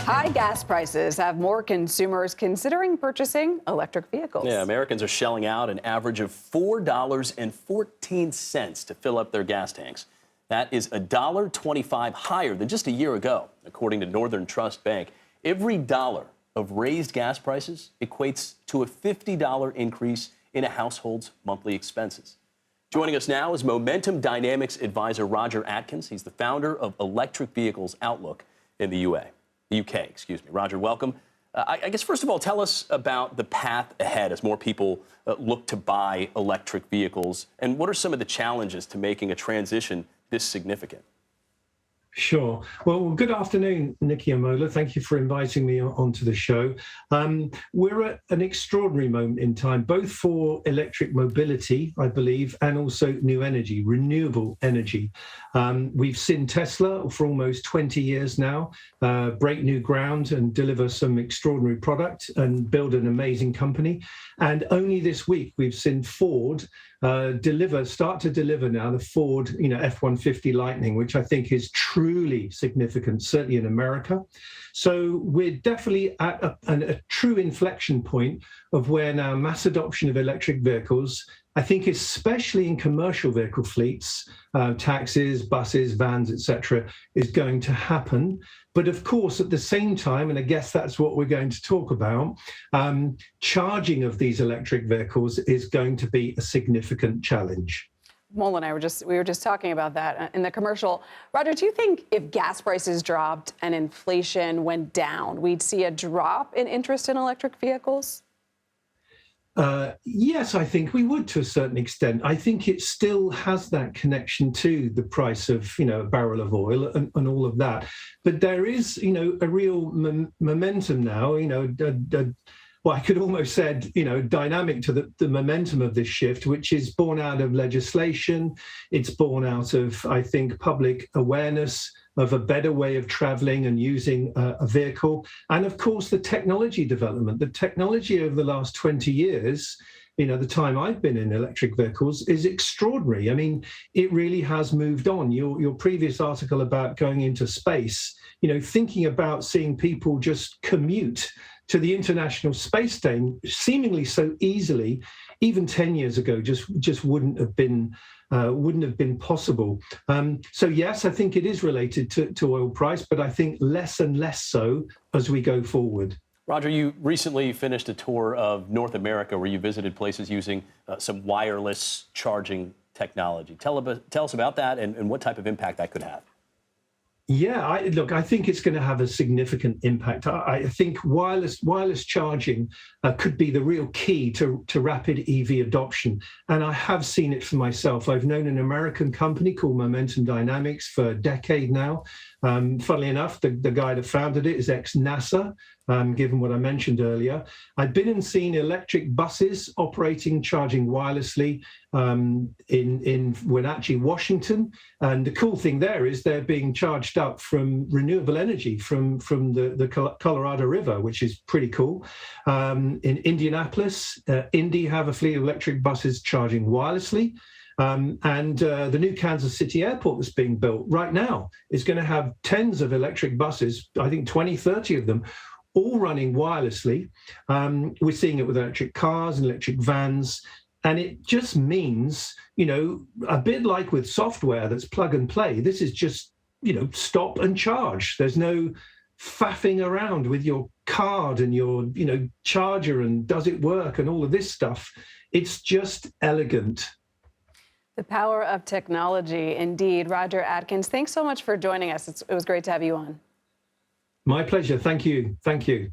High gas prices have more consumers considering purchasing electric vehicles. Yeah, Americans are shelling out an average of $4.14 to fill up their gas tanks. That is $1.25 higher than just a year ago, according to Northern Trust Bank. Every dollar of raised gas prices equates to a $50 increase in a household's monthly expenses. Joining us now is Momentum Dynamics advisor Roger Atkins. He's the founder of Electric Vehicles Outlook in the UK. Roger, welcome. I guess, first of all, tell us about the path ahead as more people look to buy electric vehicles. And what are some of the challenges to making a transition this significant? Sure. Well, good afternoon, Nikki and Mola. Thank you for inviting me onto the show. We're at an extraordinary moment in time, both for electric mobility, I believe, and also new energy, renewable energy. We've seen Tesla for almost 20 years now break new ground and deliver some extraordinary product and build an amazing company. And only this week, we've seen Ford start to deliver now the Ford, F-150 Lightning, which I think is truly significant, certainly in America. So we're definitely at a true inflection point of where now mass adoption of electric vehicles, I think especially in commercial vehicle fleets, taxis, buses, vans, etc., is going to happen. But of course, at the same time, and I guess that's what we're going to talk about, charging of these electric vehicles is going to be a significant challenge. Mola and I we were just talking about that in the commercial. Roger, do you think if gas prices dropped and inflation went down, we'd see a drop in interest in electric vehicles? Yes, I think we would to a certain extent. I think it still has that connection to the price of, a barrel of oil and all of that. But there is, a real momentum now, I could almost say, dynamic to the momentum of this shift, which is born out of legislation. It's born out of, I think, public awareness of a better way of traveling and using a vehicle. And of course, the technology development. The technology over the last 20 years, the time I've been in electric vehicles, is extraordinary. I mean, it really has moved on. Your previous article about going into space, thinking about seeing people just commute to the International Space Station seemingly so easily, even 10 years ago, just wouldn't have been possible. So yes, I think it is related to oil price, but I think less and less so as we go forward. Roger, you recently finished a tour of North America where you visited places using some wireless charging technology. Tell us about that and what type of impact that could have. Yeah, I think it's going to have a significant impact. I think wireless charging could be the real key to rapid EV adoption. And I have seen it for myself. I've known an American company called Momentum Dynamics for a decade now. Funnily enough, the guy that founded it is ex-NASA, given what I mentioned earlier. I've been and seen electric buses charging wirelessly in Wenatchee, Washington. And the cool thing there is they're being charged up from renewable energy from the Colorado River, which is pretty cool. In Indianapolis, Indy have a fleet of electric buses charging wirelessly. And the new Kansas City airport that's being built right now is going to have tens of electric buses, I think 20, 30 of them, all running wirelessly. We're seeing it with electric cars and electric vans. And it just means, a bit like with software that's plug and play, this is just, stop and charge. There's no faffing around with your card and your, charger and does it work and all of this stuff. It's just elegant. The power of technology, indeed. Roger Atkins, thanks so much for joining us. It was great to have you on. My pleasure. Thank you. Thank you.